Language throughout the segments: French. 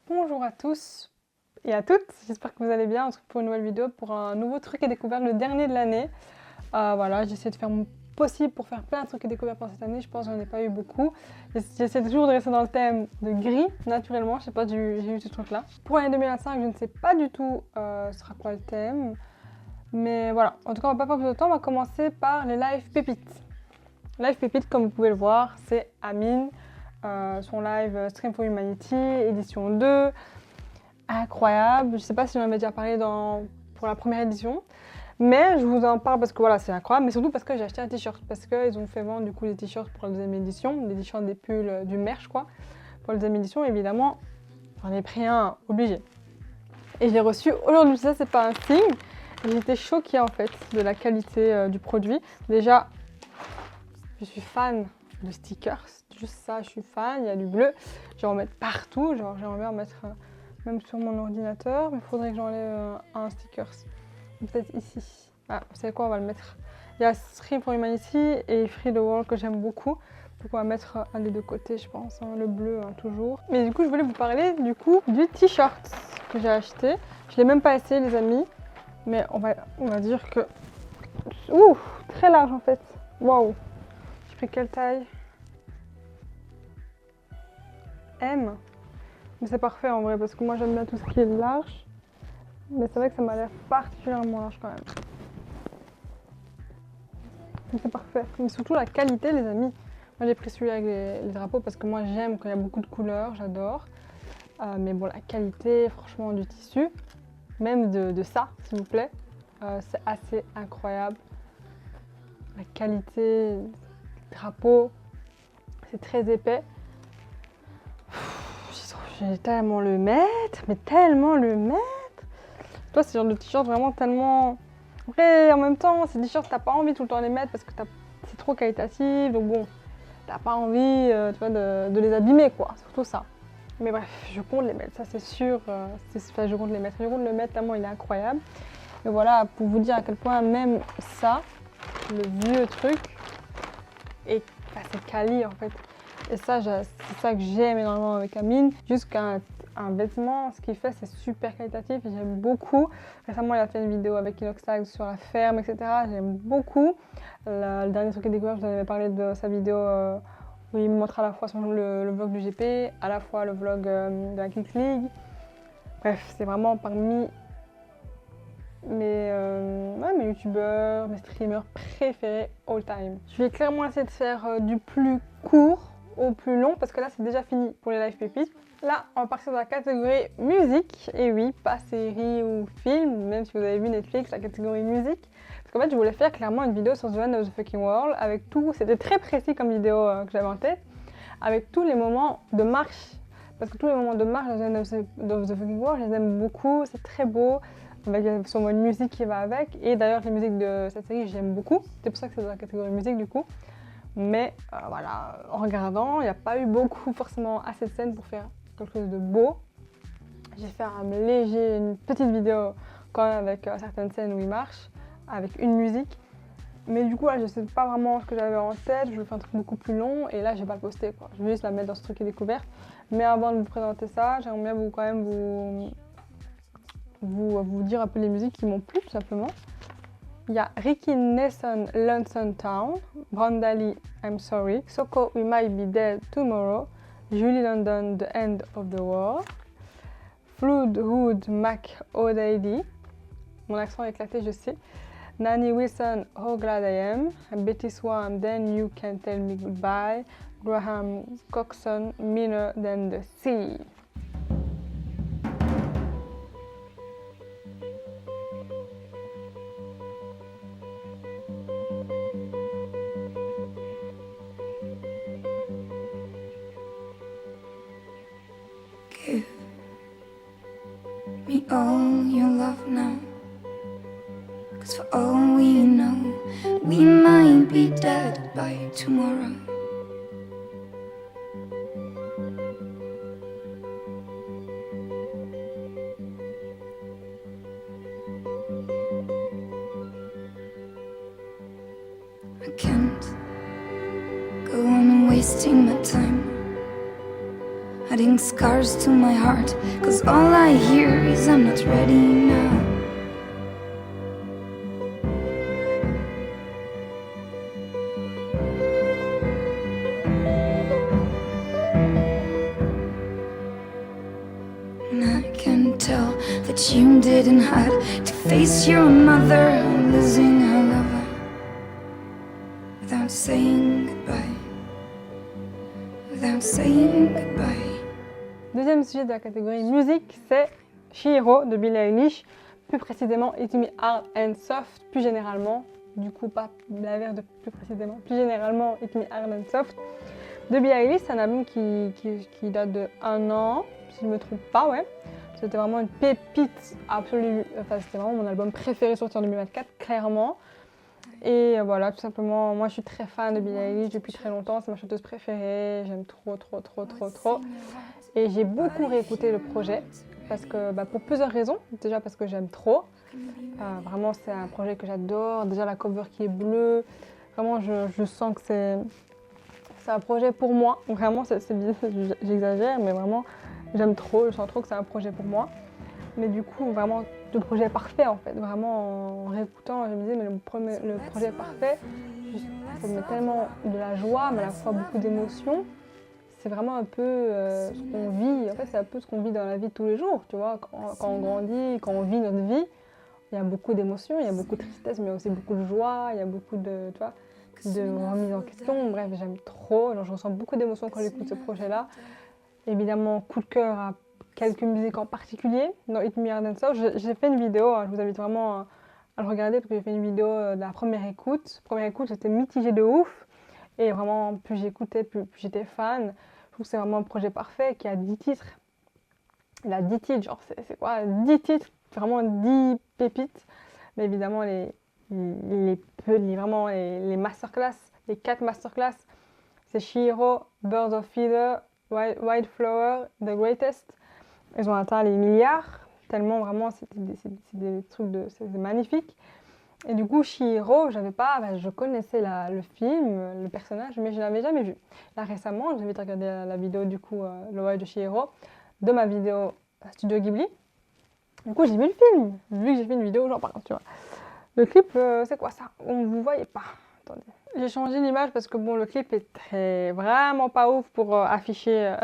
Bonjour à tous et à toutes, j'espère que vous allez bien. On se retrouve pour une nouvelle vidéo, pour un nouveau truc et découvert, le dernier de l'année. Voilà, j'essaie de faire mon possible pour faire plein de trucs et découvertes pour cette année. Je pense que j'en ai pas eu beaucoup. J'essaie toujours de rester dans le thème de gris, naturellement. Je sais pas, j'ai eu ce truc-là. Pour l'année 2025, je ne sais pas du tout ce sera quoi le thème. Mais voilà, en tout cas, on va pas perdre plus de temps. On va commencer par les live pépites. Live pépite, comme vous pouvez le voir, c'est Amine. Son live Stream for Humanity, édition 2. Incroyable. Je sais pas si j'en avais déjà parlé pour la première édition. Mais je vous en parle parce que voilà, c'est incroyable. Mais surtout parce que j'ai acheté un t-shirt. Parce qu'ils ont fait vendre du coup des t-shirts pour la deuxième édition. Des t-shirts, des pulls, du merch quoi. Pour la deuxième édition, évidemment, j'en ai pris un obligé. Et je l'ai reçu aujourd'hui. Ça, c'est pas un signe. J'étais choquée en fait de la qualité du produit. Déjà, je suis fan de stickers. Juste ça, je suis fan. Il y a du bleu. Je vais en mettre partout. Genre, j'aimerais bien en mettre même sur mon ordinateur. Mais il faudrait que j'enlève un stickers. Peut-être ici. Ah, vous savez quoi, on va le mettre. Il y a Stream for Humanity et Free the World que j'aime beaucoup. Donc on va mettre un des deux côtés, je pense. Hein, le bleu, hein, toujours. Mais du coup, je voulais vous parler du coup du t-shirt que j'ai acheté. Je l'ai même pas essayé, les amis. Mais on va dire que... Ouh, très large en fait. Waouh. J'ai pris quelle taille? M. Mais c'est parfait en vrai parce que moi j'aime bien tout ce qui est large. Mais c'est vrai que ça m'a l'air particulièrement large quand même. Mais c'est parfait. Mais surtout la qualité, les amis. Moi j'ai pris celui avec les drapeaux parce que moi j'aime quand il y a beaucoup de couleurs, j'adore. Mais bon, la qualité, franchement, du tissu, même de ça, s'il vous plaît, c'est assez incroyable. La qualité des drapeaux, c'est très épais. J'ai tellement le mettre, mais tellement le mettre. Toi, c'est genre de t-shirt vraiment tellement... Après, en même temps, ces t-shirts, t'as pas envie tout le temps de les mettre parce que c'est trop qualitatif. Donc bon, t'as pas envie tu vois, de les abîmer, quoi. Surtout ça. Mais bref, je compte les mettre, ça c'est sûr. Je compte les mettre. Je compte le mettre tellement il est incroyable. Et voilà, pour vous dire à quel point même ça, le vieux truc, c'est quali en fait. Et ça, c'est ça que j'aime énormément avec Amine. Jusqu'à un vêtement, ce qu'il fait, c'est super qualitatif et j'aime beaucoup. Récemment, il a fait une vidéo avec Inoxtag sur la ferme, etc. J'aime beaucoup. Le dernier truc qu'il a découvert, je vous en avais parlé de sa vidéo où il me montre à la fois le vlog du GP, à la fois le vlog de la Geek League. Bref, c'est vraiment parmi mes youtubeurs, mes streamers préférés all time. Je vais clairement essayer de faire du plus court au plus long parce que là c'est déjà fini pour les live pépites. Là on va partir dans la catégorie musique, et oui, pas série ou film, même si vous avez vu Netflix, la catégorie musique. Parce qu'en fait je voulais faire clairement une vidéo sur The End of the Fucking World avec tout, c'était très précis comme vidéo que j'avais en tête, avec tous les moments de marche. Parce que tous les moments de marche dans The End of the Fucking World, je les aime beaucoup, c'est très beau. Avec sûrement une musique qui va avec, et d'ailleurs les musiques de cette série j'aime beaucoup, c'est pour ça que c'est dans la catégorie musique du coup. Mais voilà, en regardant, il n'y a pas eu beaucoup forcément assez de scènes pour faire quelque chose de beau. J'ai fait une petite vidéo quand même avec certaines scènes où il marche, avec une musique. Mais du coup là je sais pas vraiment ce que j'avais en tête, je vais faire un truc beaucoup plus long et là je vais pas le poster quoi. Je vais juste la mettre dans ce truc et découverte. Mais avant de vous présenter ça, j'aimerais bien quand même vous dire un peu les musiques qui m'ont plu tout simplement. Il y a Ricky Nelson, Lonesome Town, Brenda Lee, I'm Sorry, Soko, We Might Be Dead Tomorrow, Julie London, The End of the World, Floodwood Mac, Oh Daddy, mon accent est éclaté je sais, Nanny Wilson, How Glad I Am, Betty Swan, Then You Can Tell Me Goodbye, Graham Coxon, Meaner Than the Sea. Give me all your love now, 'cause for all we know, we might be dead by tomorrow. I can't go on wasting my time. I adding scars to my heart, 'cause all I hear is I'm not ready now. And I can tell that you didn't have to face your mother losing her lover without saying goodbye, without saying goodbye. Deuxième sujet de la catégorie musique, c'est Chihiro de Billie Eilish, plus précisément Hit Me Hard and Soft, plus généralement, du coup pas la verre de plus précisément, plus généralement Hit Me Hard and Soft de Billie Eilish. C'est un album qui date de 1 an, si je ne me trompe pas, ouais. C'était vraiment une pépite absolue, enfin c'était vraiment mon album préféré sorti en 2024, clairement. Et voilà, tout simplement, moi je suis très fan de Billie Eilish depuis très longtemps, c'est ma chanteuse préférée, j'aime trop. Et j'ai beaucoup réécouté le projet, parce que, pour plusieurs raisons. Déjà parce que j'aime trop, vraiment c'est un projet que j'adore, déjà la cover qui est bleue, vraiment je sens que c'est un projet pour moi, vraiment j'exagère, mais vraiment j'aime trop, je sens trop que c'est un projet pour moi. Mais du coup, vraiment, le projet parfait en fait. Vraiment, en réécoutant, je me disais, mais le projet parfait, ça me met tellement de la joie, mais à la fois beaucoup d'émotions. C'est vraiment un peu ce qu'on vit. En fait, c'est un peu ce qu'on vit dans la vie de tous les jours, tu vois. Quand on grandit, quand on vit notre vie, il y a beaucoup d'émotions, il y a beaucoup de tristesse, mais aussi beaucoup de joie, il y a beaucoup de, tu vois, de remise en question. Bref, j'aime trop. Alors, je ressens beaucoup d'émotions quand j'écoute ce projet-là. Évidemment, coup de cœur à quelques musiques en particulier. Dans Hit Me Hard and Soft, j'ai fait une vidéo, je vous invite vraiment à le regarder parce que j'ai fait une vidéo de la première écoute. Première écoute, j'étais mitigée de ouf. Et vraiment, plus j'écoutais, plus j'étais fan. Je trouve que c'est vraiment un projet parfait qui a 10 titres. Il a 10 titres, genre c'est quoi 10 titres, vraiment 10 pépites. Mais évidemment, vraiment les masterclass, les 4 masterclass, c'est Chihiro, Birds of Feather, Wildflower, The Greatest. Ils ont atteint les milliards, tellement vraiment c'est des trucs c'est magnifique. Et du coup, Chihiro, je connaissais le film, le personnage, mais je ne l'avais jamais vu. Là récemment, j'ai vite regardé la vidéo du coup, le voyage de Chihiro, de ma vidéo Studio Ghibli. Du coup, j'ai vu le film, vu que j'ai fait une vidéo, j'en parle, tu vois. Le clip, c'est quoi ça? On ne vous voyait pas. Attendez. J'ai changé l'image parce que bon, le clip est vraiment pas ouf pour afficher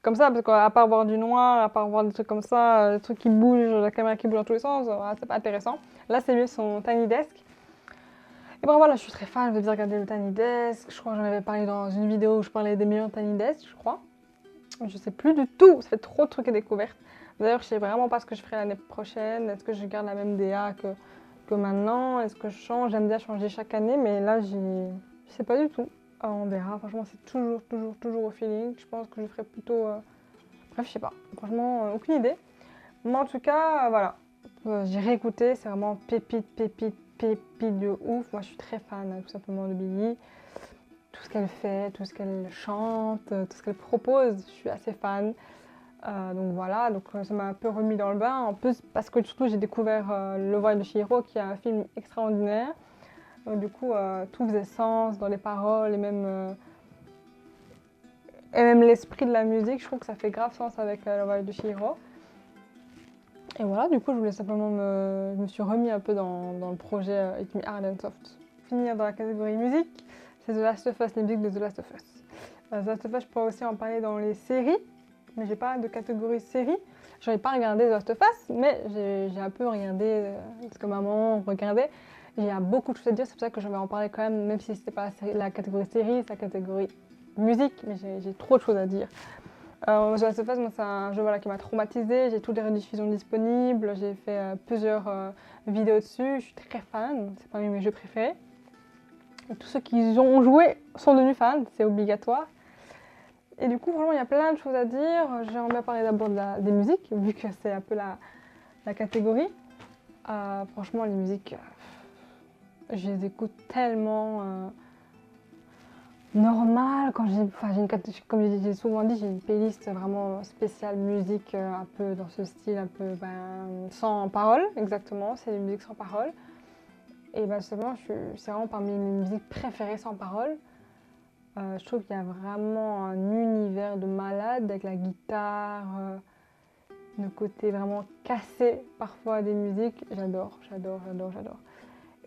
comme ça, parce qu'à part voir du noir, à part voir des trucs comme ça, des trucs qui bougent, la caméra qui bouge dans tous les sens, c'est pas intéressant. Là, c'est mieux son Tiny Desk. Et bon, voilà, je suis très fan, je vais regarder le Tiny Desk. Je crois que j'en avais parlé dans une vidéo où je parlais des meilleurs Tiny Desk, je crois. Je sais plus du tout, ça fait trop de trucs et découvertes. D'ailleurs, je sais vraiment pas ce que je ferai l'année prochaine. Est-ce que je garde la même DA que maintenant? Est-ce que je change? J'aime bien changer chaque année, mais là, je sais pas du tout. On verra, franchement, c'est toujours au feeling. Je pense que je ferai plutôt... Bref, je sais pas, franchement, aucune idée. Mais en tout cas, voilà, j'ai réécouté, c'est vraiment pépite de ouf. Moi, je suis très fan, tout simplement, de Billie. Tout ce qu'elle fait, tout ce qu'elle chante, tout ce qu'elle propose, je suis assez fan. Donc voilà, ça m'a un peu remis dans le bain. En plus, parce que surtout, j'ai découvert Le Voyage de Chihiro, qui est un film extraordinaire. Donc du coup, tout faisait sens dans les paroles et même l'esprit de la musique. Je trouve que ça fait grave sens avec Le Voyage de Chihiro. Et voilà, du coup, je voulais simplement je me suis remis un peu dans le projet Hit Me Hard and Soft. Finir dans la catégorie musique, c'est The Last of Us, les musiques de The Last of Us. The Last of Us, je pourrais aussi en parler dans les séries, mais j'ai pas de catégorie série. Je n'ai pas regardé The Last of Us, mais j'ai un peu regardé ce que maman regardait. Il y a beaucoup de choses à dire, c'est pour ça que je vais en parler quand même si c'était pas la catégorie série, c'est la catégorie musique, mais j'ai trop de choses à dire. The Last of Us, c'est un jeu qui m'a traumatisée, j'ai toutes les rediffusions disponibles, j'ai fait plusieurs vidéos dessus, je suis très fan, c'est parmi mes jeux préférés. Et tous ceux qui y ont joué sont devenus fans, c'est obligatoire. Et du coup, vraiment, il y a plein de choses à dire. J'aimerais bien parler d'abord des musiques, vu que c'est un peu la catégorie. Franchement, les musiques, je les écoute tellement normales. Comme j'ai souvent dit, j'ai une playlist vraiment spéciale musique, un peu dans ce style, un peu sans parole, exactement. C'est des musiques sans parole. Et justement, c'est vraiment parmi mes musiques préférées sans parole. Je trouve qu'il y a vraiment un univers de malade avec la guitare, le côté vraiment cassé parfois des musiques. J'adore.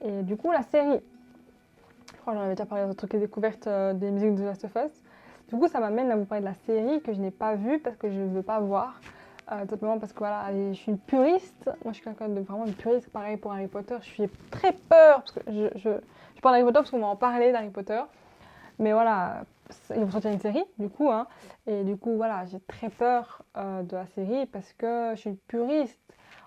Et du coup, la série, je crois que j'en avais déjà parlé dans un truc et découverte des musiques de Last of Us. Du coup, ça m'amène à vous parler de la série que je n'ai pas vue parce que je ne veux pas voir. Tout simplement parce que voilà, je suis une puriste. Moi, je suis quelqu'un de vraiment une puriste. Pareil pour Harry Potter. Je suis très peur parce que je parle d'Harry Potter parce qu'on va en parler d'Harry Potter. Mais voilà, ils vont sortir une série, du coup, hein. Et du coup, voilà, j'ai très peur de la série parce que je suis une puriste.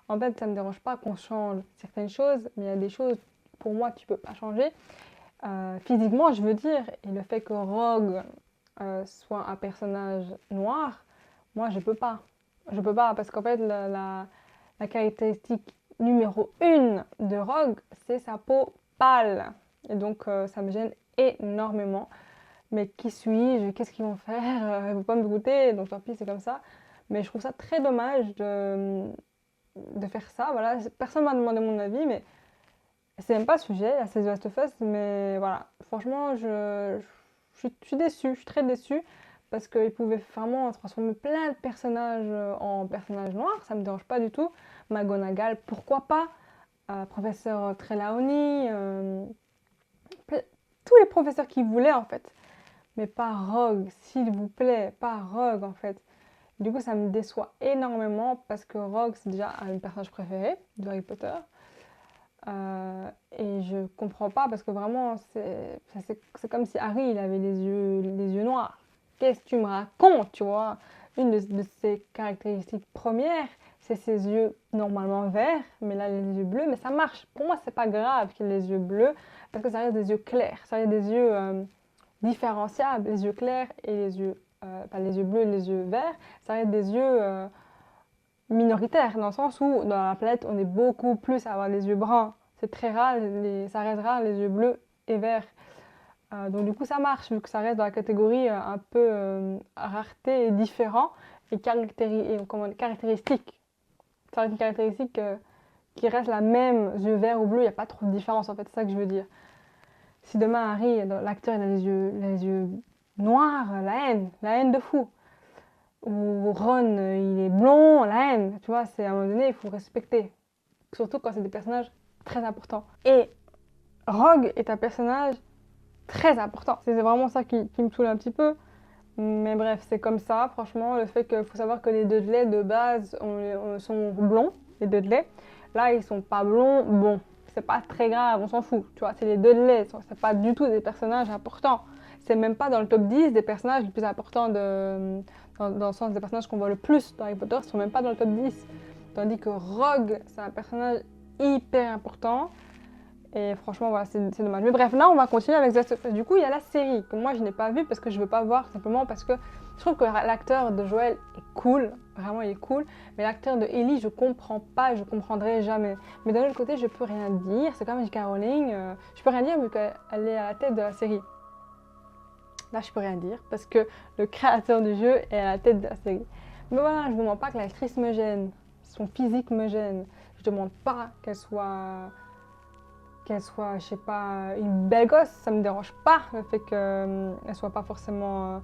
En fait, ça ne me dérange pas qu'on change certaines choses, mais il y a des choses, pour moi, tu ne peux pas changer. Physiquement, je veux dire, et le fait que Rogue soit un personnage noir, moi, je peux pas. Je peux pas, parce qu'en fait, la caractéristique numéro 1 de Rogue, c'est sa peau pâle. Et donc, ça me gêne énormément. Mais qui suis-je? Qu'est-ce qu'ils vont faire? Ils ne vont pas me goûter, donc tant pis, c'est comme ça. Mais je trouve ça très dommage de faire ça. Voilà. Personne ne m'a demandé mon avis, mais c'est même pas le sujet, la saison Last of Us. Mais voilà, franchement, je suis déçue, je suis très déçue. Parce qu'ils pouvaient vraiment transformer plein de personnages en personnages noirs, ça me dérange pas du tout. McGonagall, pourquoi pas? Professeur Trelawney, tous les professeurs qui voulaient en fait. Mais pas Rogue, s'il vous plaît, pas Rogue en fait. Du coup, ça me déçoit énormément parce que Rogue, c'est déjà un personnage préféré de Harry Potter. Et je comprends pas parce que vraiment, c'est comme si Harry, il avait les yeux noirs. Qu'est-ce que tu me racontes, tu vois? Une de ses caractéristiques premières, c'est ses yeux normalement verts, mais là, les yeux bleus. Mais ça marche. Pour moi, c'est pas grave qu'il ait les yeux bleus parce que ça reste des yeux clairs. Ça reste des yeux différenciables, les yeux clairs et les yeux, pas les yeux bleus et les yeux verts. Ça reste des yeux minoritaires dans le sens où dans la planète, on est beaucoup plus à avoir les yeux bruns. C'est très rare, ça reste rare les yeux bleus et verts. Donc du coup ça marche vu que ça reste dans la catégorie un peu rareté et différent et caractéristique. Ça reste une caractéristique qui reste la même, yeux verts ou bleus, il n'y a pas trop de différence en fait, c'est ça que je veux dire. Si demain Harry, l'acteur, il a les yeux noirs, la haine de fou. Ou Ron, il est blond, la haine, tu vois, c'est à un moment donné, il faut respecter. Surtout quand c'est des personnages très importants. Et Rogue est un personnage très important. C'est vraiment ça qui me saoule un petit peu. Mais bref, c'est comme ça, franchement. Le fait qu'il faut savoir que les Dudley de base sont blonds, les Dudley. Là, ils sont pas blonds. Bon, c'est pas très grave, on s'en fout. Tu vois, c'est les Dudley, c'est pas du tout des personnages importants. C'est même pas dans le top 10 des personnages les plus importants dans le sens des personnages qu'on voit le plus dans Harry Potter, ils sont même pas dans le top 10. Tandis que Rogue, c'est un personnage hyper important. Et franchement, voilà, c'est dommage. Mais bref, là, on va continuer avec The Last of Us. Du coup, il y a la série que moi, je n'ai pas vue parce que je veux pas voir, simplement parce que je trouve que l'acteur de Joel est cool. Vraiment, il est cool. Mais l'acteur de Ellie, je comprends pas et je comprendrai jamais. Mais d'un autre côté, je peux rien dire. C'est comme J.K. Rowling. Je peux rien dire vu qu'elle est à la tête de la série. Là, je peux rien dire parce que le créateur du jeu est à la tête de la série. Mais voilà, je vous demande pas que l'actrice me gêne. Son physique me gêne. Je demande pas qu'elle soit, je sais pas, une belle gosse. Ça me dérange pas le fait qu'elle soit pas forcément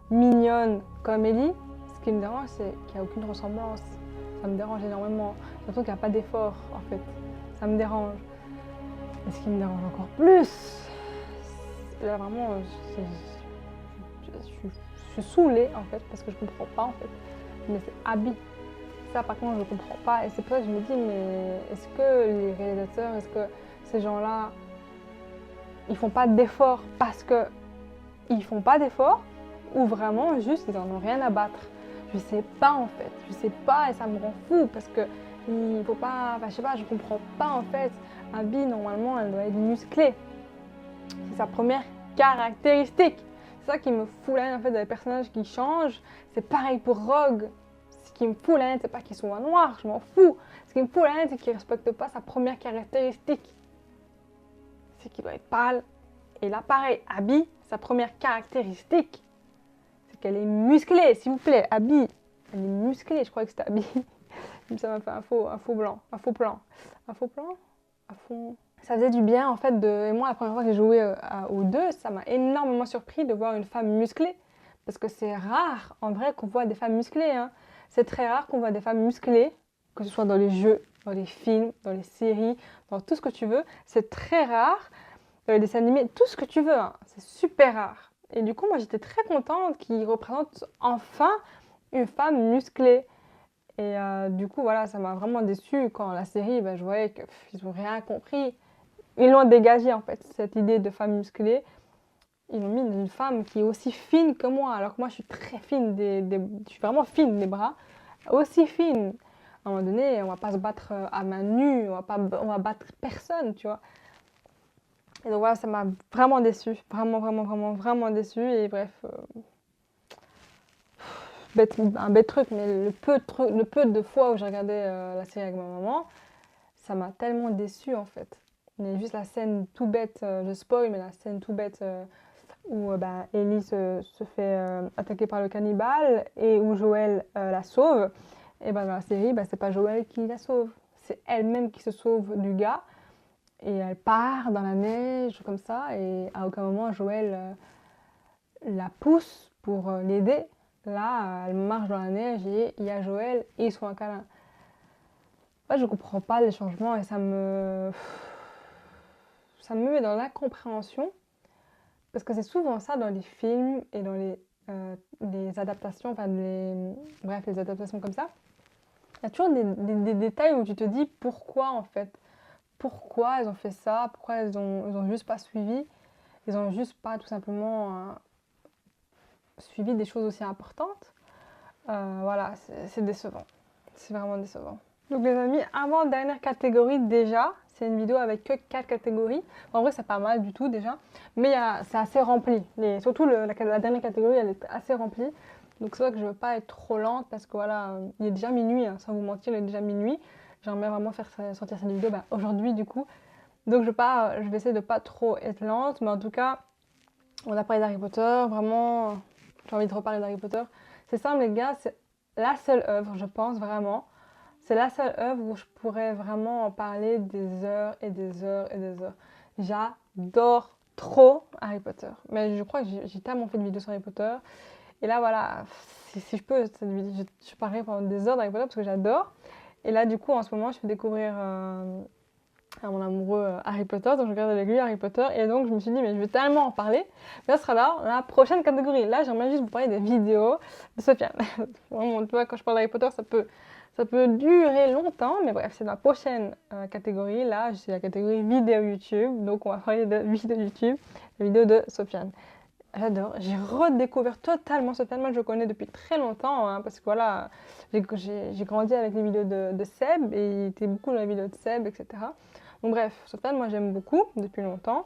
mignonne comme Ellie. Ce qui me dérange, c'est qu'il n'y a aucune ressemblance. Ça me dérange énormément. Surtout qu'il n'y a pas d'effort, en fait. Ça me dérange. Et ce qui me dérange encore plus, là vraiment, je suis saoulée en fait, parce que je comprends pas en fait. Mais c'est Abby. Ça par contre je comprends pas. Et c'est pour ça que je me dis, mais est-ce que les réalisateurs, est-ce que ces gens-là, ils font pas d'efforts parce que ils font pas d'efforts ou vraiment juste ils en ont rien à battre? Je sais pas en fait. Je sais pas et ça me rend fou parce que il faut pas, enfin, je sais pas, je comprends pas en fait. Abby normalement elle doit être musclée. C'est sa première caractéristique. C'est ça qui me fout la haine en fait des personnages qui changent. C'est pareil pour Rogue. Ce qui me fout la haine, c'est pas qu'ils sont noirs, je m'en fous. Ce qui me fout la haine, c'est qu'ils respectent pas sa première caractéristique. C'est qu'il doit être pâle. Et là, pareil, Abby, sa première caractéristique, c'est qu'elle est musclée, s'il vous plaît. Abby, elle est musclée. Je crois que c'était Abby. Ça m'a fait un faux blanc, un faux plan. Un faux plan? Un fond. ça faisait du bien en fait et moi la première fois que j'ai joué aux deux, ça m'a énormément surpris de voir une femme musclée. Parce que c'est rare en vrai qu'on voit des femmes musclées, hein. C'est très rare qu'on voit des femmes musclées, que ce soit dans les jeux, dans les films, dans les séries, dans tout ce que tu veux. C'est très rare, dans les dessins animés, tout ce que tu veux, hein. C'est super rare. Et du coup, moi j'étais très contente qu'ils représentent enfin une femme musclée. Et du coup, voilà, ça m'a vraiment déçue quand la série, je voyais qu'ils n'ont rien compris. Ils l'ont dégagé en fait, cette idée de femme musclée. Ils ont mis une femme qui est aussi fine que moi, alors que moi je suis très fine, je suis vraiment fine des bras, aussi fine. À un moment donné, on va pas se battre à main nue, on va battre personne, tu vois. Et donc voilà, ça m'a vraiment déçue, vraiment, vraiment, vraiment, vraiment déçue. Et bref, un bête truc, mais le peu de fois où j'ai regardé la série avec ma maman, ça m'a tellement déçue en fait. Mais juste la scène tout bête, je spoil, mais la scène tout bête où Ellie se fait attaquer par le cannibale et où Joël la sauve. Et dans la série, c'est pas Joël qui la sauve, c'est elle-même qui se sauve du gars. Et elle part dans la neige comme ça, et à aucun moment Joël la pousse pour l'aider. Là, elle marche dans la neige et il y a Joël et ils sont un câlin. Moi, je comprends pas les changements et ça me met dans l'incompréhension. Parce que c'est souvent ça dans les films et dans les adaptations, bref, les adaptations comme ça. Il y a toujours des détails où tu te dis pourquoi en fait. Pourquoi ils ont fait ça, pourquoi ils ont juste pas suivi. Ils ont juste pas tout simplement suivi des choses aussi importantes. Voilà, c'est décevant. C'est vraiment décevant. Donc les amis, avant-dernière catégorie déjà, c'est une vidéo avec que 4 catégories. En vrai, c'est pas mal du tout déjà, mais c'est assez rempli. Surtout la dernière catégorie, elle est assez remplie. Donc c'est vrai que je veux pas être trop lente parce que voilà, il est déjà minuit, hein, sans vous mentir, il est déjà minuit. J'aimerais vraiment faire sortir cette vidéo aujourd'hui du coup. Donc je vais essayer de pas trop être lente, mais en tout cas, on a parlé d'Harry Potter, vraiment, j'ai envie de reparler d'Harry Potter. C'est simple les gars, c'est la seule œuvre, je pense vraiment. C'est la seule œuvre où je pourrais vraiment en parler des heures et des heures et des heures. J'adore trop Harry Potter. Mais je crois que j'ai tellement fait de vidéos sur Harry Potter. Et là, voilà, si je peux, je parlerai pendant des heures d'Harry Potter parce que j'adore. Et là, du coup, en ce moment, je fais découvrir à mon amoureux Harry Potter. Donc, je regarde avec lui Harry Potter. Et donc, je me suis dit, mais je vais tellement en parler. Mais ça sera là, la prochaine catégorie. Là, j'aimerais juste vous parler des vidéos de Sofiane. Vraiment, tu vois, quand je parle d'Harry Potter, ça peut durer longtemps, mais bref, c'est la prochaine catégorie. Là, c'est la catégorie vidéo YouTube. Donc, on va parler de vidéo YouTube, la vidéo de Sofiane. J'adore. J'ai redécouvert totalement Sofiane. Moi, je le connais depuis très longtemps, hein, parce que voilà, j'ai grandi avec les vidéos de Seb, et il était beaucoup dans les vidéos de Seb, etc. Donc bref, Sofiane, moi, j'aime beaucoup depuis longtemps.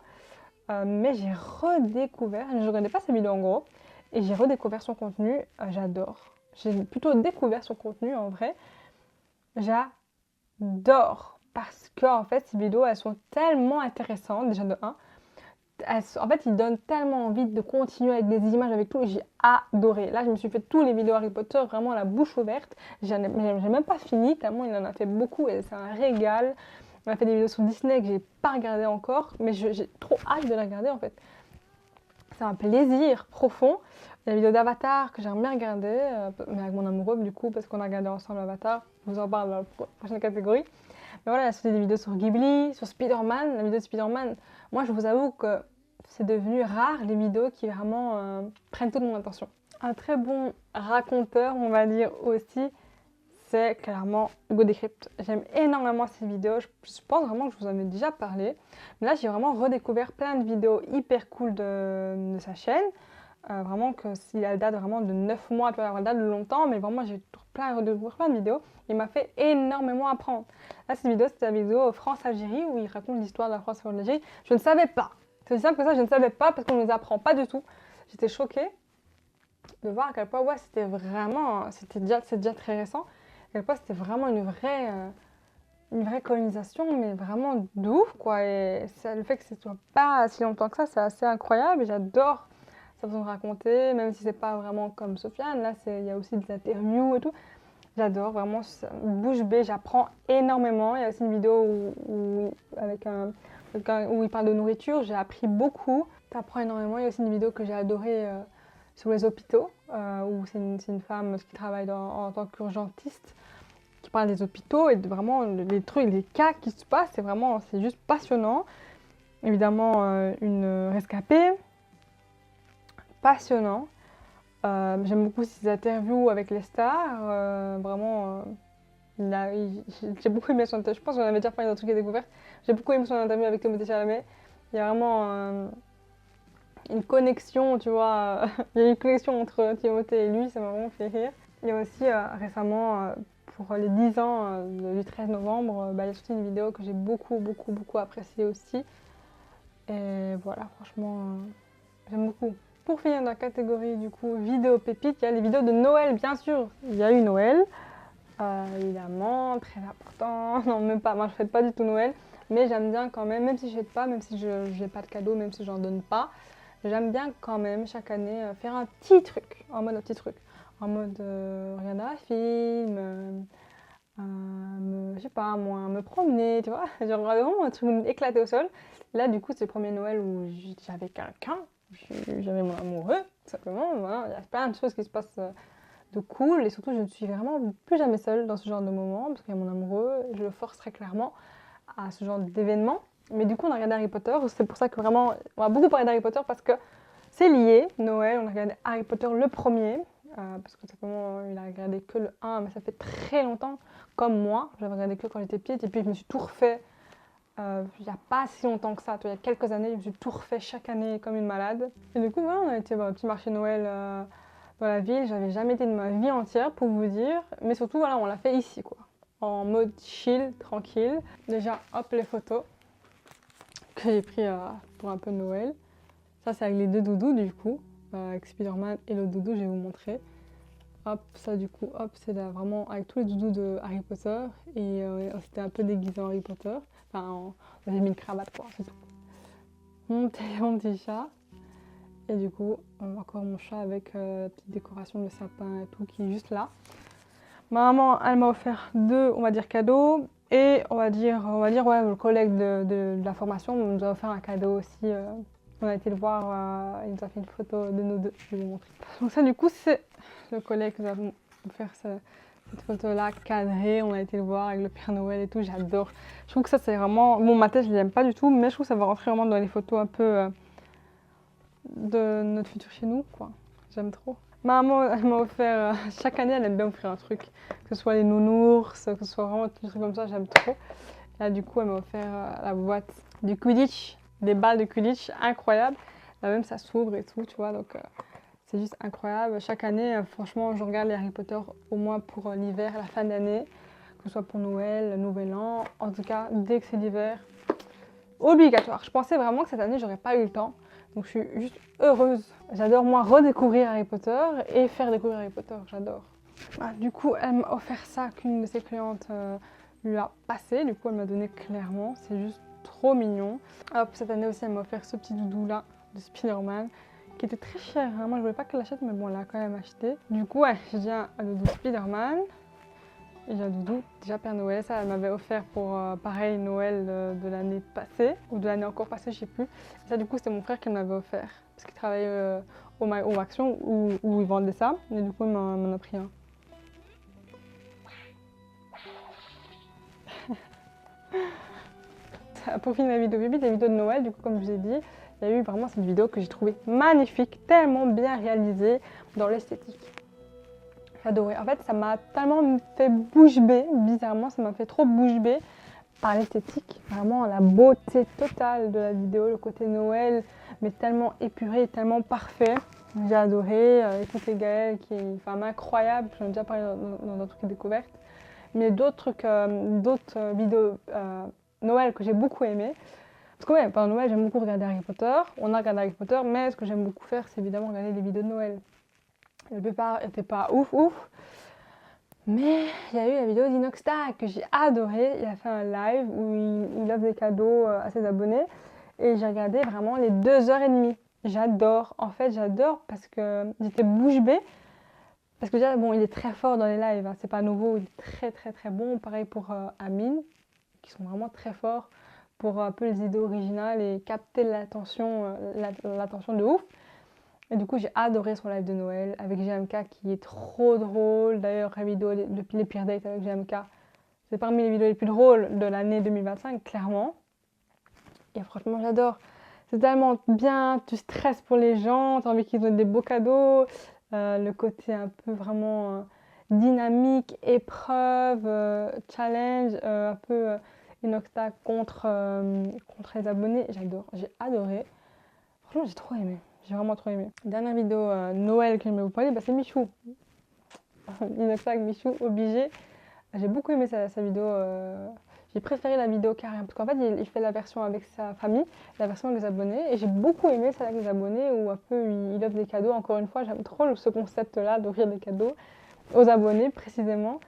Mais j'ai redécouvert, je ne regardais pas ses vidéos en gros, et j'ai redécouvert son contenu. J'adore. J'ai plutôt découvert son contenu en vrai. J'adore parce que en fait ces vidéos elles sont tellement intéressantes déjà de 1. En fait ils donnent tellement envie de continuer avec des images avec tout. J'ai adoré. Là je me suis fait tous les vidéos Harry Potter vraiment la bouche ouverte. J'ai même pas fini tellement il en a fait beaucoup et c'est un régal. On a fait des vidéos sur Disney que j'ai pas regardé encore mais j'ai trop hâte de les regarder en fait. C'est un plaisir profond. Il y a la vidéo d'Avatar que j'aimerais bien regarder, mais avec mon amoureux du coup, parce qu'on a regardé ensemble Avatar. Je vous en parle dans la prochaine catégorie. Mais voilà, il y a sorti des vidéos sur Ghibli, sur Spider-Man. La vidéo de Spider-Man, moi je vous avoue que c'est devenu rare les vidéos qui vraiment prennent toute mon attention. Un très bon raconteur, on va dire aussi, c'est clairement Hugo Décrypte. J'aime énormément ces vidéos, je pense vraiment que je vous en ai déjà parlé. Mais là, j'ai vraiment redécouvert plein de vidéos hyper cool de sa chaîne. Vraiment que s'il a date vraiment de 9 mois, tu vois, avoir date de longtemps, mais vraiment j'ai redécouvert plein de vidéos. Il m'a fait énormément apprendre. Là, cette vidéo, c'était la vidéo France-Algérie où il raconte l'histoire de la France et de l'Algérie. Je ne savais pas. C'est aussi simple que ça, je ne savais pas parce qu'on ne nous apprend pas du tout. J'étais choquée de voir à quel point, ouais, c'est déjà très récent, à quel point c'était vraiment une vraie colonisation, mais vraiment de ouf, quoi. Et le fait que ce soit pas si longtemps que ça, c'est assez incroyable et j'adore sa façon de raconter, même si c'est pas vraiment comme Sofiane. Là, il y a aussi des interviews et tout. J'adore, vraiment, bouche bée, j'apprends énormément. Il y a aussi une vidéo avec où il parle de nourriture, j'ai appris beaucoup. T'apprends énormément. Il y a aussi une vidéo que j'ai adorée sur les hôpitaux, où c'est une femme qui travaille en tant qu'urgentiste, qui parle des hôpitaux et vraiment les trucs, les cas qui se passent, c'est juste passionnant. Évidemment, une rescapée, passionnant. J'aime beaucoup ses interviews avec les stars, vraiment. J'ai beaucoup aimé son interview. Je pense qu'on avait déjà parlé d'un truc et découverte. J'ai beaucoup aimé son interview avec Timothée Chalamet. Il y a vraiment une connexion, tu vois. Il y a une connexion entre Timothée et lui, ça m'a vraiment fait rire. Il y a aussi récemment, pour les 10 ans du 13 novembre, il y a sorti une vidéo que j'ai beaucoup appréciée aussi. Et voilà, franchement, j'aime beaucoup. Pour finir dans la catégorie du coup vidéo pépite, il y a les vidéos de Noël, bien sûr. Il y a eu Noël. Évidemment, très important. Non, même pas. Moi, je ne fête pas du tout Noël, mais j'aime bien quand même si je ne fête pas, même si je n'ai pas de cadeau, même si j'en donne pas, j'aime bien quand même chaque année faire un petit truc, en mode regarder un film, je sais pas moi, me promener, tu vois, genre vraiment un truc éclaté au sol. Là, du coup, c'est le premier Noël où j'avais quelqu'un, j'avais mon amoureux, tout simplement. Voilà, il y a plein de choses qui se passent de cool et surtout je ne suis vraiment plus jamais seule dans ce genre de moment parce qu'il y a mon amoureux, je le force très clairement à ce genre d'événement. Mais du coup on a regardé Harry Potter, c'est pour ça que vraiment on va beaucoup parler d'Harry Potter parce que c'est lié, Noël, on a regardé Harry Potter le premier, parce que simplement il a regardé que le 1 mais ça fait très longtemps, comme moi, j'avais regardé que quand j'étais petite et puis je me suis tout refait il n'y a pas si longtemps que ça, il y a quelques années, je me suis tout refait chaque année comme une malade. Et du coup ouais, on a été voir un petit marché Noël dans la ville, j'avais jamais été de ma vie entière pour vous dire, mais surtout voilà, on l'a fait ici quoi, en mode chill, tranquille. Déjà hop les photos que j'ai pris pour un peu de Noël. Ça c'est avec les deux doudous du coup, avec Spider-Man et le doudou, je vais vous montrer. Hop, ça du coup, hop, c'est là vraiment avec tous les doudous de Harry Potter et c'était un peu déguisé en Harry Potter. Enfin, on avait mis une cravate quoi, c'est tout. Mon petit chat. Et du coup, encore mon chat avec la petite décoration de sapin et tout qui est juste là. Ma maman, elle m'a offert deux, on va dire, cadeaux. Et on va dire ouais, le collègue de la formation nous a offert un cadeau aussi. On a été le voir, il nous a fait une photo de nous deux, je vais vous montrer. Donc ça, du coup, c'est le collègue qui nous a offert cette photo-là, cadrée. On a été le voir avec le Père Noël et tout, j'adore. Je trouve que ça, c'est vraiment... Bon, ma tête, je l'aime pas du tout, mais je trouve que ça va rentrer vraiment dans les photos un peu... de notre futur chez nous, quoi. J'aime trop. Ma maman, elle m'a offert, chaque année, elle aime bien offrir un truc. Que ce soit les nounours, que ce soit vraiment des trucs comme ça, j'aime trop. Et là, du coup, elle m'a offert la boîte du Quidditch, des balles de Quidditch, incroyable. Là même, ça s'ouvre et tout, tu vois, donc c'est juste incroyable. Chaque année, franchement, je regarde les Harry Potter au moins pour l'hiver, la fin d'année, que ce soit pour Noël, le Nouvel An. En tout cas, dès que c'est l'hiver, obligatoire. Je pensais vraiment que cette année, j'aurais pas eu le temps. Donc je suis juste heureuse. J'adore moi redécouvrir Harry Potter et faire découvrir Harry Potter, j'adore. Du coup, elle m'a offert ça qu'une de ses clientes lui a passé. Du coup, elle m'a donné clairement. C'est juste trop mignon. Hop, cette année aussi, elle m'a offert ce petit doudou là de Spider-Man qui était très cher. Hein. Moi, je voulais pas qu'elle l'achète, mais bon, elle l'a quand même acheté. Du coup, ouais, j'ai un doudou Spider-Man. Et j'ai un doudou, déjà Père Noël, ça elle m'avait offert pour pareil Noël de l'année passée, ou de l'année encore passée, je sais plus. Et ça du coup c'était mon frère qui me l'avait offert, parce qu'il travaillait au Action où il vendait ça, et du coup il m'en a pris un. Pour finir la vidéo bébé, la vidéo de Noël, du coup comme je vous ai dit, il y a eu vraiment cette vidéo que j'ai trouvée magnifique, tellement bien réalisée dans l'esthétique. J'adorais. En fait, ça m'a tellement fait bouche bée, bizarrement, ça m'a fait trop bouche bée par l'esthétique. Vraiment, la beauté totale de la vidéo, le côté Noël, mais tellement épuré, tellement parfait. J'ai adoré. Écoutez Gaëlle, qui est une femme incroyable, j'en ai déjà parlé dans d'autres trucs découvertes. Mais d'autres vidéos Noël que j'ai beaucoup aimées. Parce que ouais, pendant Noël, j'aime beaucoup regarder Harry Potter. On a regardé Harry Potter, mais ce que j'aime beaucoup faire, c'est évidemment regarder les vidéos de Noël. La plupart n'étaient pas ouf, mais il y a eu la vidéo d'Inoxtag que j'ai adoré. Il a fait un live où il offre des cadeaux à ses abonnés et j'ai regardé vraiment les 2h30. J'adore, en fait j'adore parce que j'étais bouche bée. Parce que déjà, bon, il est très fort dans les lives, hein. C'est pas nouveau, il est très très très bon. Pareil pour Amine, qui sont vraiment très forts pour un peu les idées originales et capter l'attention de ouf. Et du coup, j'ai adoré son live de Noël avec GMK qui est trop drôle. D'ailleurs, la vidéo les pires dates avec GMK, c'est parmi les vidéos les plus drôles de l'année 2025, clairement. Et franchement, j'adore. C'est tellement bien, tu stresses pour les gens, tu as envie qu'ils donnent des beaux cadeaux. Le côté un peu vraiment dynamique, épreuve, challenge, un peu une obstacle contre les abonnés. J'adore, j'ai adoré. Franchement, j'ai trop aimé. J'ai vraiment trop aimé. Dernière vidéo Noël que je vais vous parler, c'est Michou. Inoxtag, Michou, obligé. J'ai beaucoup aimé sa vidéo. J'ai préféré la vidéo carrément parce qu'en fait il fait la version avec sa famille, la version avec les abonnés, et j'ai beaucoup aimé celle avec les abonnés où un peu il offre des cadeaux. Encore une fois, j'aime trop ce concept-là d'offrir des cadeaux aux abonnés précisément.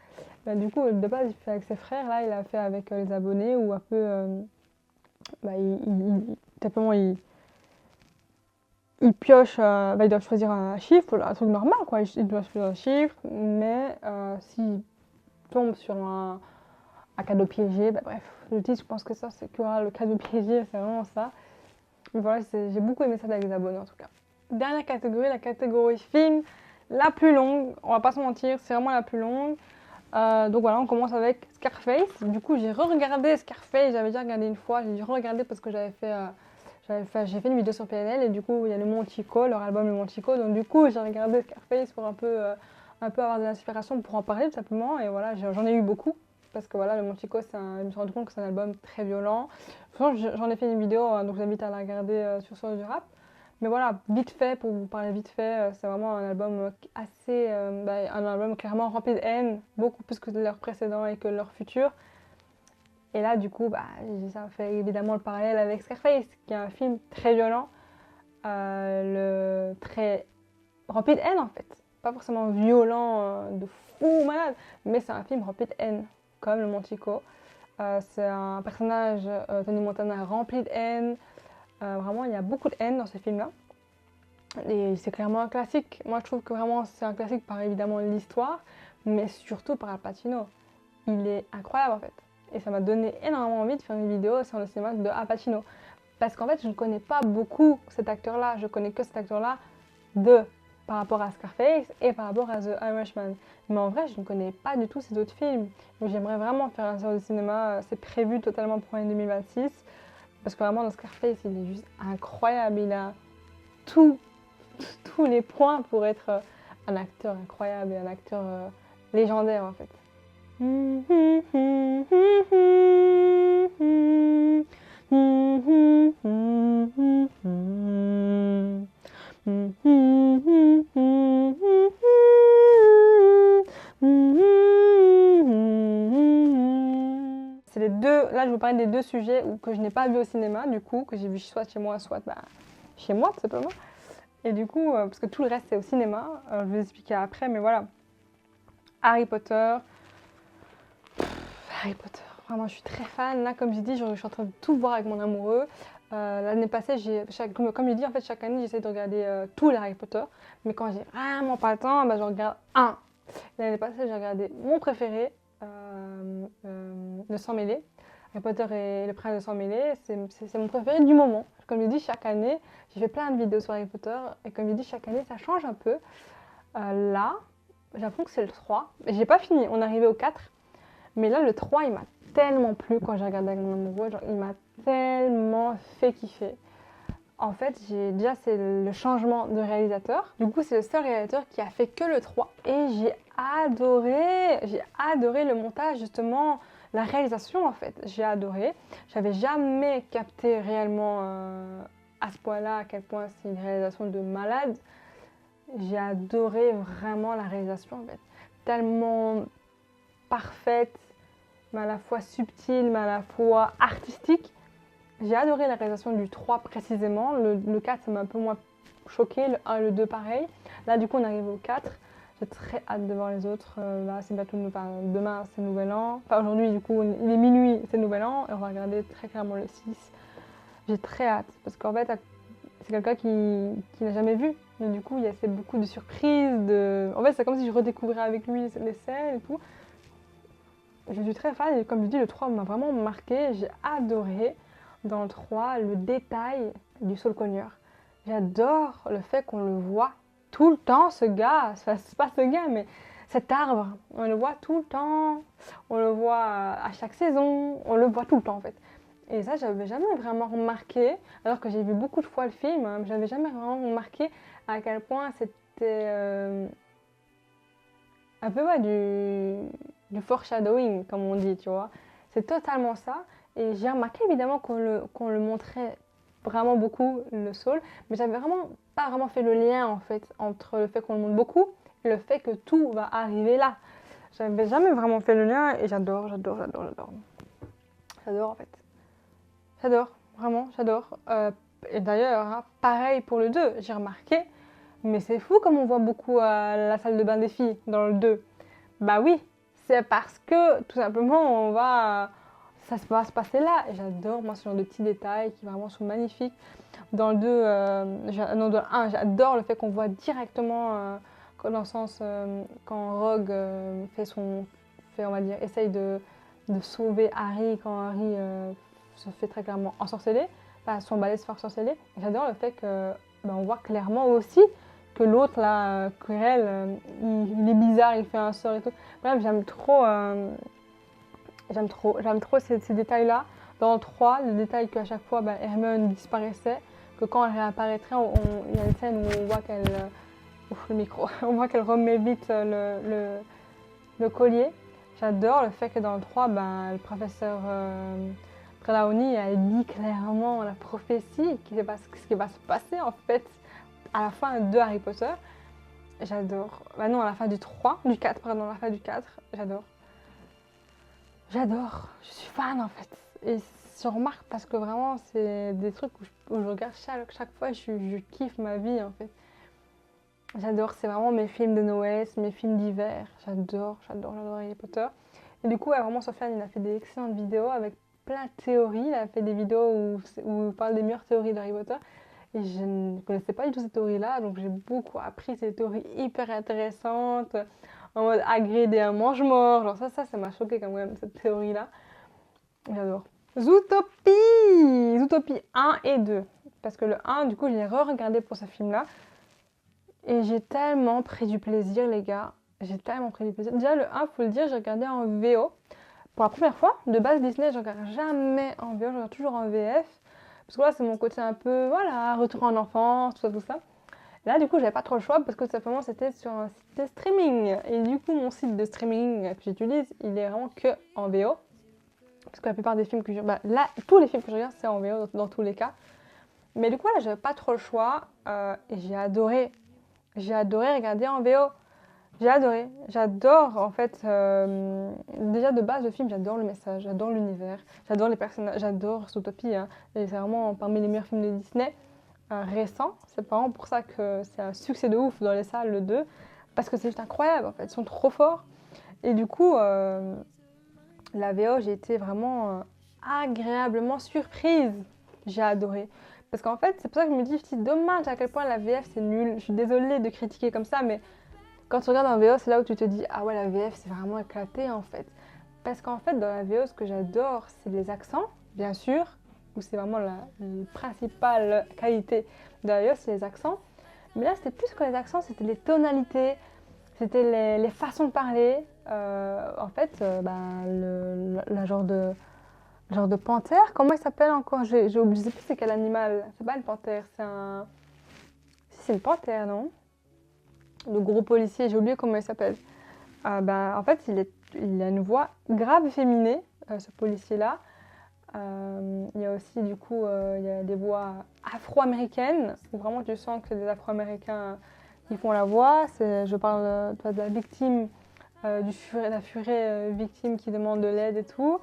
Du coup, de base, il fait avec ses frères, là il a fait avec les abonnés où un peu simplement il pioche, il doit choisir un chiffre, un truc normal quoi, il doit choisir un chiffre, mais s'il tombe sur un cadeau piégé, bref, le titre, je pense que ça, c'est qu'il y aura le cadeau piégé, c'est vraiment ça. Mais voilà, j'ai beaucoup aimé ça avec les abonnés en tout cas. Dernière catégorie, la catégorie film, la plus longue, on va pas se mentir, c'est vraiment la plus longue. Donc voilà, on commence avec Scarface. Du coup, j'ai re-regardé Scarface, j'avais déjà regardé une fois, j'ai re-regardé parce que j'ai fait une vidéo sur PNL et du coup, il y a le Montico, leur album Le Montico. Donc du coup, j'ai regardé Scarface pour un peu avoir de l'inspiration pour en parler tout simplement. Et voilà, j'en ai eu beaucoup. Parce que voilà, le Montico, je me suis rendu compte que c'est un album très violent. J'en ai fait une vidéo, donc j'invite à la regarder sur Source du Rap. Mais voilà, vite fait, pour vous parler vite fait, c'est vraiment un album assez. Un album clairement rempli de haine, beaucoup plus que leurs précédents et que leurs futurs. Et là, du coup, ça fait évidemment le parallèle avec Scarface, qui est un film très violent, très rempli de haine en fait. Pas forcément violent de fou malade, mais c'est un film rempli de haine, comme le Montico. C'est un personnage, Tony Montana, rempli de haine. Vraiment, il y a beaucoup de haine dans ce film-là. Et c'est clairement un classique. Moi, je trouve que vraiment, c'est un classique par évidemment l'histoire, mais surtout par Al Pacino. Il est incroyable en fait. Et ça m'a donné énormément envie de faire une vidéo sur le cinéma de Al Pacino. Parce qu'en fait, je ne connais pas beaucoup cet acteur-là. Je connais que cet acteur-là par rapport à Scarface et par rapport à The Irishman. Mais en vrai, je ne connais pas du tout ces autres films. Donc j'aimerais vraiment faire un série de cinéma. C'est prévu totalement pour l'année 2026. Parce que vraiment, dans Scarface, il est juste incroyable. Il a tous les points pour être un acteur incroyable et un acteur légendaire en fait. C'est les deux, là je vous parlais des deux sujets que je n'ai pas vu au cinéma du coup, que j'ai vu soit chez moi, soit chez moi tout simplement. Et du coup, parce que tout le reste c'est au cinéma, je vais vous expliquer après, mais voilà. Harry Potter, vraiment je suis très fan. Là comme j'ai dit, je suis en train de tout voir avec mon amoureux. L'année passée, comme je dis, en fait chaque année j'essaie de regarder tous les Harry Potter. Mais quand j'ai vraiment pas le temps, je regarde un. L'année passée j'ai regardé mon préféré, Le Sang Mêlé. Harry Potter et le Prince de Sang Mêlé, c'est mon préféré du moment. Comme je dis, chaque année, j'ai fait plein de vidéos sur Harry Potter. Et comme je dis, chaque année ça change un peu. Là, j'ai l'impression que c'est le 3. J'ai pas fini, on est arrivé au 4. Mais là, le 3, il m'a tellement plu quand j'ai regardé avec mon amoureux. Genre, il m'a tellement fait kiffer. En fait, c'est le changement de réalisateur. Du coup, c'est le seul réalisateur qui a fait que le 3. Et j'ai adoré le montage, justement, la réalisation, en fait. J'ai adoré. J'avais jamais capté réellement à ce point-là à quel point c'est une réalisation de malade. J'ai adoré vraiment la réalisation, en fait. Tellement parfaite, mais à la fois subtile, mais à la fois artistique. J'ai adoré la réalisation du 3 précisément. Le 4, ça m'a un peu moins choqué. Le 1 et le 2, pareil. Là, du coup, on arrive au 4. J'ai très hâte de voir les autres. Là, c'est bientôt demain, c'est Nouvel An. Enfin, aujourd'hui, du coup, il est minuit, c'est Nouvel An. Et on va regarder très clairement le 6. J'ai très hâte. Parce qu'en fait, c'est quelqu'un qui n'a jamais vu. Mais du coup, il y a beaucoup de surprises. En fait, c'est comme si je redécouvrais avec lui les scènes et tout. Je suis très fan. Et comme je dis, le 3 m'a vraiment marqué. J'ai adoré. dans le 3, le détail du saule-cogneur. J'adore le fait qu'on le voit tout le temps, ce gars, enfin, c'est pas ce gars, mais cet arbre, on le voit tout le temps, on le voit à chaque saison, on le voit tout le temps en fait. Et ça, j'avais jamais vraiment remarqué, alors que j'ai vu beaucoup de fois le film, hein, j'avais jamais vraiment remarqué à quel point c'était un peu du foreshadowing, comme on dit, tu vois. C'est totalement ça. Et j'ai remarqué évidemment qu'on le montrait vraiment beaucoup, le saule, mais j'avais vraiment pas vraiment fait le lien en fait entre le fait qu'on le montre beaucoup et le fait que tout va arriver là. J'avais jamais vraiment fait le lien et j'adore en fait. J'adore, vraiment, j'adore. Et d'ailleurs, hein, pareil pour le 2, j'ai remarqué, mais c'est fou comme on voit beaucoup à la salle de bain des filles dans le 2. Bah oui, c'est parce que tout simplement ça va se passer là. Et j'adore moi ce genre de petits détails qui vraiment sont magnifiques. Dans le 2, non, dans le 1, j'adore le fait qu'on voit directement, dans le sens quand Rogue on va dire, essaye de sauver Harry quand Harry se fait très clairement ensorceler, enfin son balai se fait ensorceler. J'adore le fait que on voit clairement aussi que l'autre là, Quirrell, il est bizarre, il fait un sort et tout. Bref, j'aime trop ces détails-là. Dans le 3, le détail qu'à chaque fois Hermione disparaissait, que quand elle réapparaîtrait, il y a une scène où on voit qu'elle le micro, on voit qu'elle remet vite le collier. J'adore le fait que dans le 3, le professeur Trelawney, elle dit clairement la prophétie, ce qui va se passer en fait à la fin de Harry Potter. J'adore. Bah non, à la fin du 3, du 4, pardon, à la fin du 4, j'adore. J'adore, je suis fan en fait. Et je remarque parce que vraiment, c'est des trucs où je regarde chaque fois, je kiffe ma vie en fait. J'adore, c'est vraiment mes films de Noël, mes films d'hiver. J'adore Harry Potter. Et du coup, vraiment, Sofiane, il a fait des excellentes vidéos avec plein de théories. Il a fait des vidéos où il parle des meilleures théories d'Harry Potter. Et je ne connaissais pas du tout ces théories-là, donc j'ai beaucoup appris ces théories hyper intéressantes, en mode Hagrid est un mange-mort. Genre ça m'a choqué quand même, cette théorie-là. J'adore. Zootopie 1 et 2. Parce que le 1, du coup, je l'ai re-regardé pour ce film-là. Et j'ai tellement pris du plaisir, les gars. J'ai tellement pris du plaisir. Déjà, le 1, faut le dire, j'ai regardé en VO. Pour la première fois, de base Disney, je regarde jamais en VO, je regarde toujours en VF. Parce que là, c'est mon côté un peu, voilà, retour en enfance, tout ça. Et là, du coup, j'avais pas trop le choix parce que simplement, c'était sur un site de streaming. Et du coup, mon site de streaming que j'utilise, il est vraiment que en VO. Parce que la plupart des films que je regarde, là, tous les films que je regarde, c'est en VO dans tous les cas. Mais du coup, là, j'avais pas trop le choix. Et j'ai adoré regarder en VO. J'ai adoré. J'adore, en fait, déjà de base, le film, j'adore le message, j'adore l'univers, j'adore les personnages, j'adore Zootopie. Hein, et c'est vraiment parmi les meilleurs films de Disney récents. C'est vraiment pour ça que c'est un succès de ouf dans les salles, le 2. Parce que c'est juste incroyable, en fait. Ils sont trop forts. Et du coup, la VO, j'ai été vraiment agréablement surprise. J'ai adoré. Parce qu'en fait, c'est pour ça que je me dis, c'est dommage à quel point la VF, c'est nul. Je suis désolée de critiquer comme ça, mais quand tu regardes en VO, c'est là où tu te dis « Ah ouais, la VF, c'est vraiment éclaté en fait ». Parce qu'en fait, dans la VO, ce que j'adore, c'est les accents, bien sûr, où c'est vraiment la principale qualité de la VO, c'est les accents. Mais là, c'était plus que les accents, c'était les tonalités, c'était les façons de parler. En fait, la genre de panthère, comment il s'appelle encore? J'ai oublié, je sais plus c'est quel animal. C'est pas une panthère, c'est un... Si, c'est une panthère, non? Le gros policier, j'ai oublié comment il s'appelle. En fait, il a une voix grave féminine, ce policier-là. Il y a aussi, du coup, il y a des voix afro-américaines, où vraiment tu sens que c'est des afro-américains qui font la voix. Je parle de la victime, la furet victime qui demande de l'aide et tout.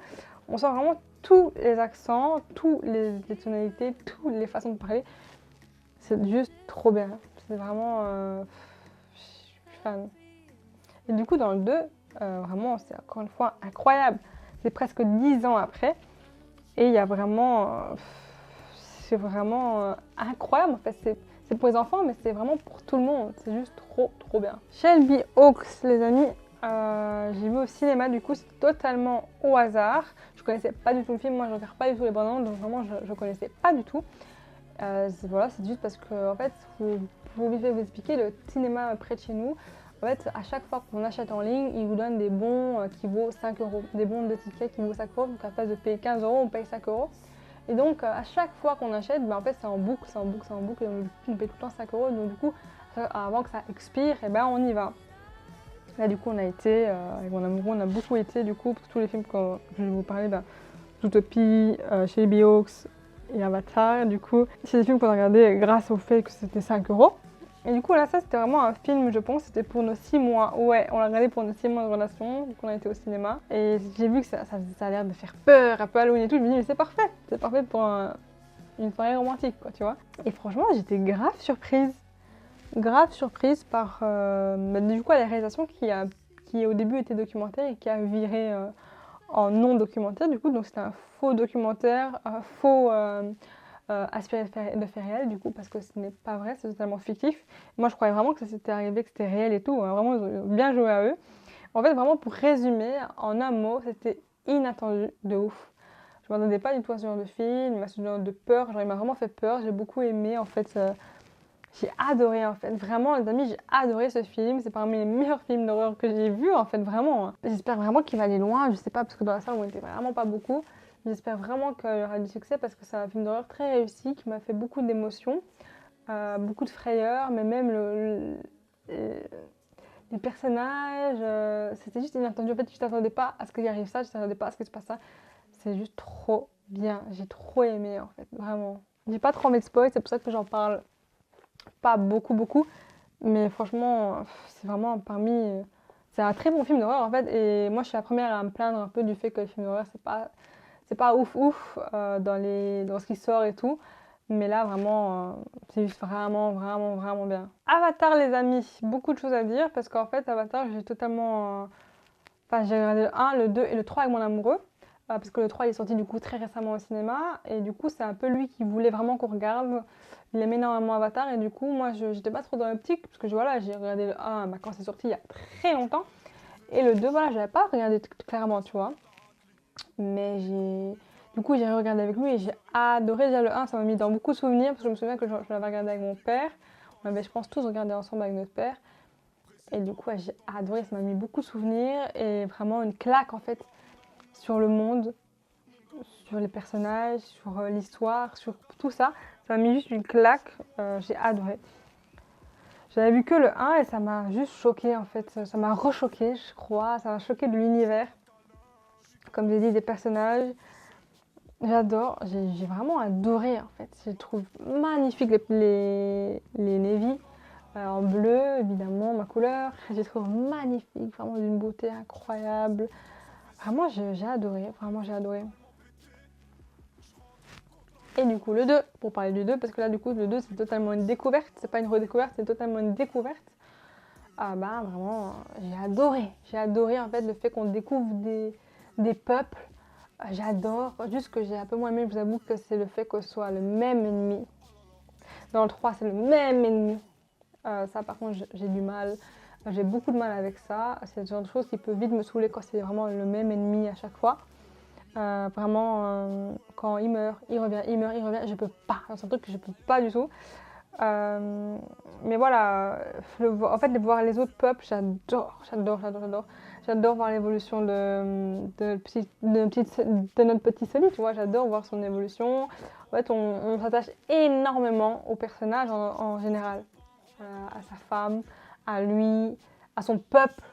On sent vraiment tous les accents, toutes les tonalités, toutes les façons de parler. C'est juste trop bien. C'est vraiment... fan. Et du coup, dans le 2, vraiment, c'est encore une fois incroyable. C'est presque 10 ans après. Et il y a vraiment... c'est vraiment incroyable. En fait, c'est pour les enfants, mais c'est vraiment pour tout le monde. C'est juste trop bien. Shelby Oaks, les amis, J'ai vu au cinéma, du coup, c'est totalement au hasard. Je connaissais pas du tout le film, moi je regarde pas du tout les bandes annonces, donc vraiment je connaissais pas du tout. Voilà, c'est juste parce que, en fait, pour vite fait vous expliquer, le cinéma près de chez nous, en fait, à chaque fois qu'on achète en ligne, ils vous donnent des bons qui vaut 5 euros, des bons de tickets qui vaut 5 euros, donc à la place de payer 15 euros, on paye 5 euros. Et donc, à chaque fois qu'on achète, en fait, c'est en boucle, c'est en boucle, c'est en boucle, et donc, on paye tout le temps 5 euros, donc du coup, avant que ça expire, et ben, on y va. Là, du coup, on a été, avec mon amoureux, on a beaucoup été, du coup, pour tous les films que je vais vous parler, Zootopie, Shelby Hawks et Avatar, du coup, c'est des films qu'on a regardés grâce au fait que c'était 5 euros. Et du coup, là, ça, c'était vraiment un film, je pense, c'était pour nos 6 mois. Ouais, on l'a regardé pour nos 6 mois de relation, du coup, on a été au cinéma. Et j'ai vu que ça a l'air de faire peur, un peu Halloween et tout, je me dis, mais c'est parfait pour une soirée romantique, quoi, tu vois. Et franchement, j'étais grave surprise par du coup la réalisation qui au début était documentaire et qui a viré en non documentaire du coup, donc c'était un faux documentaire, un faux aspiré de fait réel du coup, parce que ce n'est pas vrai, c'est totalement fictif. Moi je croyais vraiment que ça s'était arrivé, que c'était réel et tout, hein, vraiment ils ont bien joué à eux. En fait vraiment pour résumer en un mot, c'était inattendu de ouf. Je m'attendais pas du tout à ce genre de film, à ce genre de peur, genre il m'a vraiment fait peur, j'ai beaucoup aimé en fait. J'ai adoré en fait, vraiment les amis, j'ai adoré ce film, c'est parmi les meilleurs films d'horreur que j'ai vus en fait, vraiment. J'espère vraiment qu'il va aller loin, je sais pas, parce que dans la salle on était vraiment pas beaucoup. J'espère vraiment qu'il y aura du succès parce que c'est un film d'horreur très réussi qui m'a fait beaucoup d'émotions, beaucoup de frayeur, mais même les personnages, c'était juste inattendu. En fait, je t'attendais pas à ce qu'il arrive ça, je t'attendais pas à ce qu'il se passe ça. C'est juste trop bien, j'ai trop aimé en fait, vraiment. J'ai pas trop envie de spoil, c'est pour ça que j'en parle pas beaucoup, mais franchement, c'est vraiment c'est un très bon film d'horreur en fait, et moi je suis la première à me plaindre un peu du fait que le film d'horreur c'est pas ouf dans ce qui sort et tout, mais là vraiment, c'est juste vraiment bien. Avatar les amis, beaucoup de choses à dire parce qu'en fait Avatar j'ai totalement. Enfin, j'ai regardé le 1, le 2 et le 3 avec mon amoureux. Parce que le 3 il est sorti du coup très récemment au cinéma. Et du coup, c'est un peu lui qui voulait vraiment qu'on regarde. Il aimait énormément Avatar. Et du coup, moi, j'étais pas trop dans l'optique. Parce que voilà, j'ai regardé le 1 quand c'est sorti il y a très longtemps. Et le 2, voilà, j'avais pas regardé clairement, tu vois. Mais du coup, j'ai regardé avec lui et j'ai adoré déjà le 1. Ça m'a mis dans beaucoup de souvenirs. Parce que je me souviens que je l'avais regardé avec mon père. On avait, je pense, tous regardé ensemble avec notre père. Et du coup, ouais, j'ai adoré, ça m'a mis beaucoup de souvenirs et vraiment une claque en fait sur le monde, sur les personnages, sur l'histoire, sur tout ça. Ça m'a mis juste une claque, j'ai adoré. J'avais vu que le 1 et ça m'a juste choqué en fait, ça m'a rechoqué je crois, ça m'a choqué de l'univers. Comme j'ai dit, des personnages, j'adore, j'ai vraiment adoré en fait. Je trouve magnifique les Navy. En bleu, évidemment, ma couleur. J'ai trouvé magnifique, vraiment d'une beauté incroyable. Vraiment, j'ai adoré, vraiment j'ai adoré. Et du coup, le 2, pour parler du 2, parce que là, du coup, le 2, c'est totalement une découverte. C'est pas une redécouverte, c'est totalement une découverte. Ah bah, vraiment, j'ai adoré. J'ai adoré, en fait, le fait qu'on découvre des peuples. J'adore. Juste que j'ai un peu moins aimé, je vous avoue, que c'est le fait que ce soit le même ennemi. Dans le 3, c'est le même ennemi. Ça, par contre, j'ai du mal. J'ai beaucoup de mal avec ça. C'est le genre de chose qui peut vite me saouler quand c'est vraiment le même ennemi à chaque fois. Vraiment, quand il meurt, il revient, je peux pas. C'est un truc que je peux pas du tout. Mais voilà, en fait, de voir les autres peuples, j'adore. J'adore voir l'évolution de notre petit Sully, tu vois. J'adore voir son évolution. En fait, on s'attache énormément au personnage en général. À sa femme, à lui, à son peuple,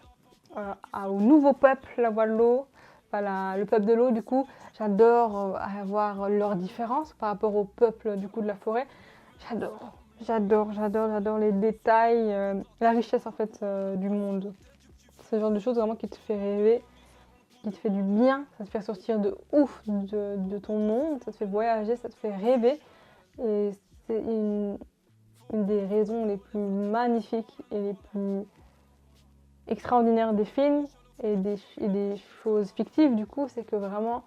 au nouveau peuple, la voie de l'eau, enfin, le peuple de l'eau du coup. J'adore avoir leurs différences par rapport au peuple du coup de la forêt. J'adore les détails, la richesse en fait du monde. C'est le genre de choses vraiment qui te fait rêver, qui te fait du bien, ça te fait sortir de ouf de ton monde, ça te fait voyager, ça te fait rêver. Et c'est une des raisons les plus magnifiques et les plus extraordinaires des films et des choses fictives du coup, c'est que vraiment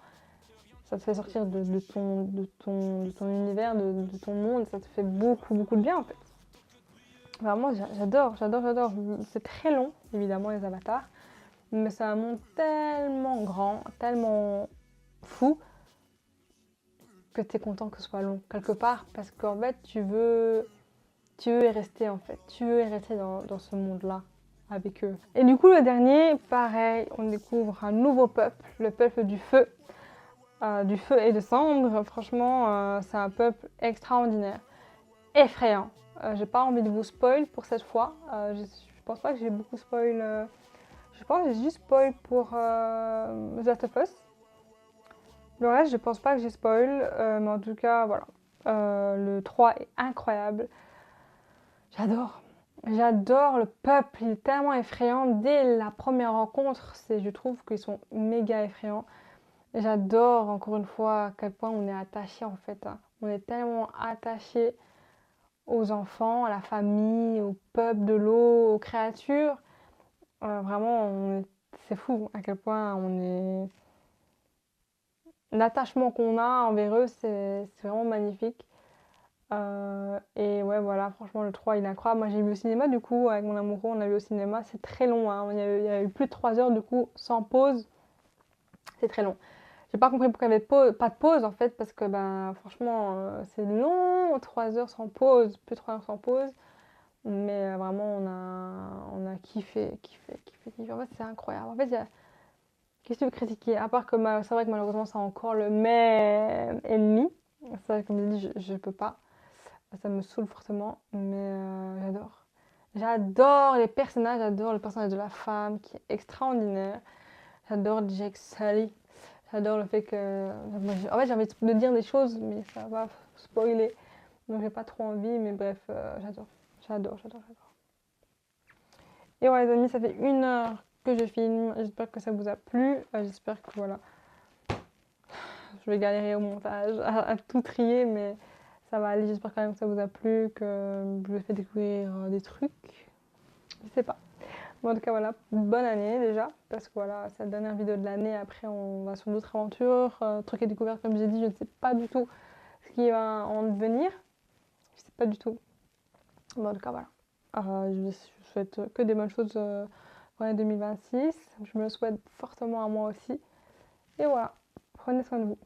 ça te fait sortir de ton univers, de ton monde, ça te fait beaucoup de bien en fait. Vraiment j'adore. C'est très long évidemment les avatars, mais c'est un monde tellement grand, tellement fou, que tu es content que ce soit long, quelque part, parce qu'en fait, tu veux y rester, en fait. Tu veux y rester dans ce monde-là, avec eux. Et du coup, le dernier, pareil, on découvre un nouveau peuple, le peuple du feu et de cendre. Franchement, c'est un peuple extraordinaire, effrayant. J'ai pas envie de vous spoil pour cette fois. Je pense pas que j'ai beaucoup spoil. Je pense que j'ai juste spoil pour The Last of Us. Le reste, je pense pas que j'ai spoil, mais en tout cas, voilà. Le 3 est incroyable. J'adore. J'adore le peuple, il est tellement effrayant. Dès la première rencontre, je trouve qu'ils sont méga effrayants. Et j'adore, encore une fois, à quel point on est attaché en fait, hein. On est tellement attaché aux enfants, à la famille, au peuple de l'eau, aux créatures. Vraiment, c'est fou à quel point on est... L'attachement qu'on a envers eux, c'est vraiment magnifique. Et ouais, voilà, franchement, le 3 il est incroyable. Moi, j'ai vu au cinéma, du coup, avec mon amoureux, on a vu au cinéma. C'est très long, hein. Il y a eu plus de 3 heures, du coup, sans pause. C'est très long. J'ai pas compris pourquoi il n'y avait pas de pause, en fait, parce que, ben, franchement, c'est long, 3 heures sans pause, plus de 3 heures sans pause. Mais vraiment, on a kiffé, kiffé, kiffé, kiffé. En fait, c'est incroyable. En fait, qu'est-ce que tu veux critiquer? À part que c'est vrai que malheureusement, c'est encore le même ennemi. Ça, comme je dis, je peux pas. Ça me saoule forcément, mais j'adore. J'adore les personnages, j'adore le personnage de la femme qui est extraordinaire. J'adore Jake Sully. J'adore le fait que... En fait, j'ai envie de dire des choses, mais ça va spoiler. Donc, j'ai pas trop envie, mais bref, j'adore. J'adore, j'adore, j'adore. Et ouais, les amis, ça fait 1 heure que je filme. J'espère que ça vous a plu. J'espère que voilà. Je vais galérer au montage, à tout trier, mais ça va aller. J'espère quand même que ça vous a plu, que je vous ai fait découvrir des trucs. Je sais pas. Mais en tout cas, voilà, bonne année déjà, parce que voilà, c'est la dernière vidéo de l'année. Après, on va sur d'autres aventures, trucs et découvertes, comme j'ai dit. Je ne sais pas du tout ce qui va en devenir. Je sais pas du tout. Mais en tout cas, voilà. Je vous souhaite que des bonnes choses pour l'année 2026. Je me le souhaite fortement à moi aussi. Et voilà, prenez soin de vous.